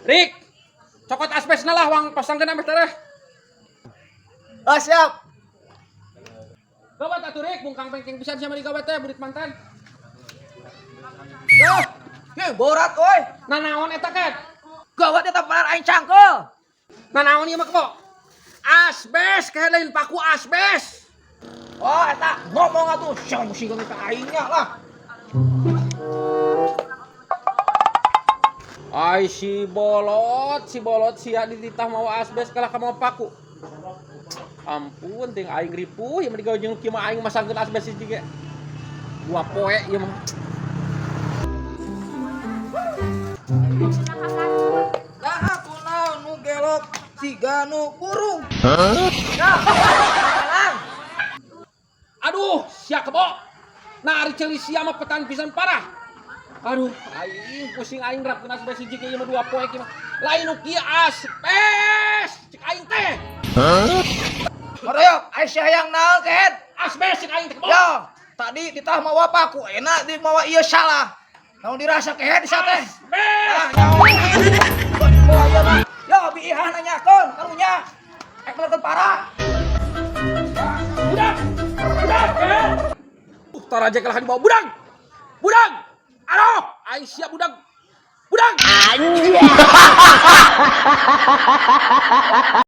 Rik, cokot asbesna lah wang pasangkeun ambes teh. Oh siap. Gawat atuh Rik, bungkang pengking pisan sama di gawat teh burit mantan. Yo, borat oi. Nanaon eta ket? Gawat eta panar aing cangkel. Nanaon ieu mah kebo? Asbes, kayak lain paku asbes. Oh eta ngomong atuh, sia mesti geus ka aingnya lah. Ai si bolot sia dititah mawa asbes kalah ka mawa paku. Ampun, ting aing ripuh ieu mah digawe jeung kieu mah aing masangkeun asbes hiji ge. Dua poe ieu mah. Nah aku naon nu gelok siga nu burung. Aduh, sia kebo. Nah, ari ceuli sia mah petan pisan parah. Aduh, aing pusing aing rapkeun asbes hiji ge ieu mah dua poe kieu mah. Lain nu kieu asbes, cek aing teh. Maroyok, Aisyah yang naon kehet? Asbes cek aing teh kebo. Yo, tadi ditah mawa paku, enak di mawa ieu salah. Naon dirasa kehet di teh? Asbes. Yo, biihan nanyakeun karunya. Ek benerkeun parah. Budak. Tar aja kalah dibawa budak. Aduh, aing siap budak. Anjir.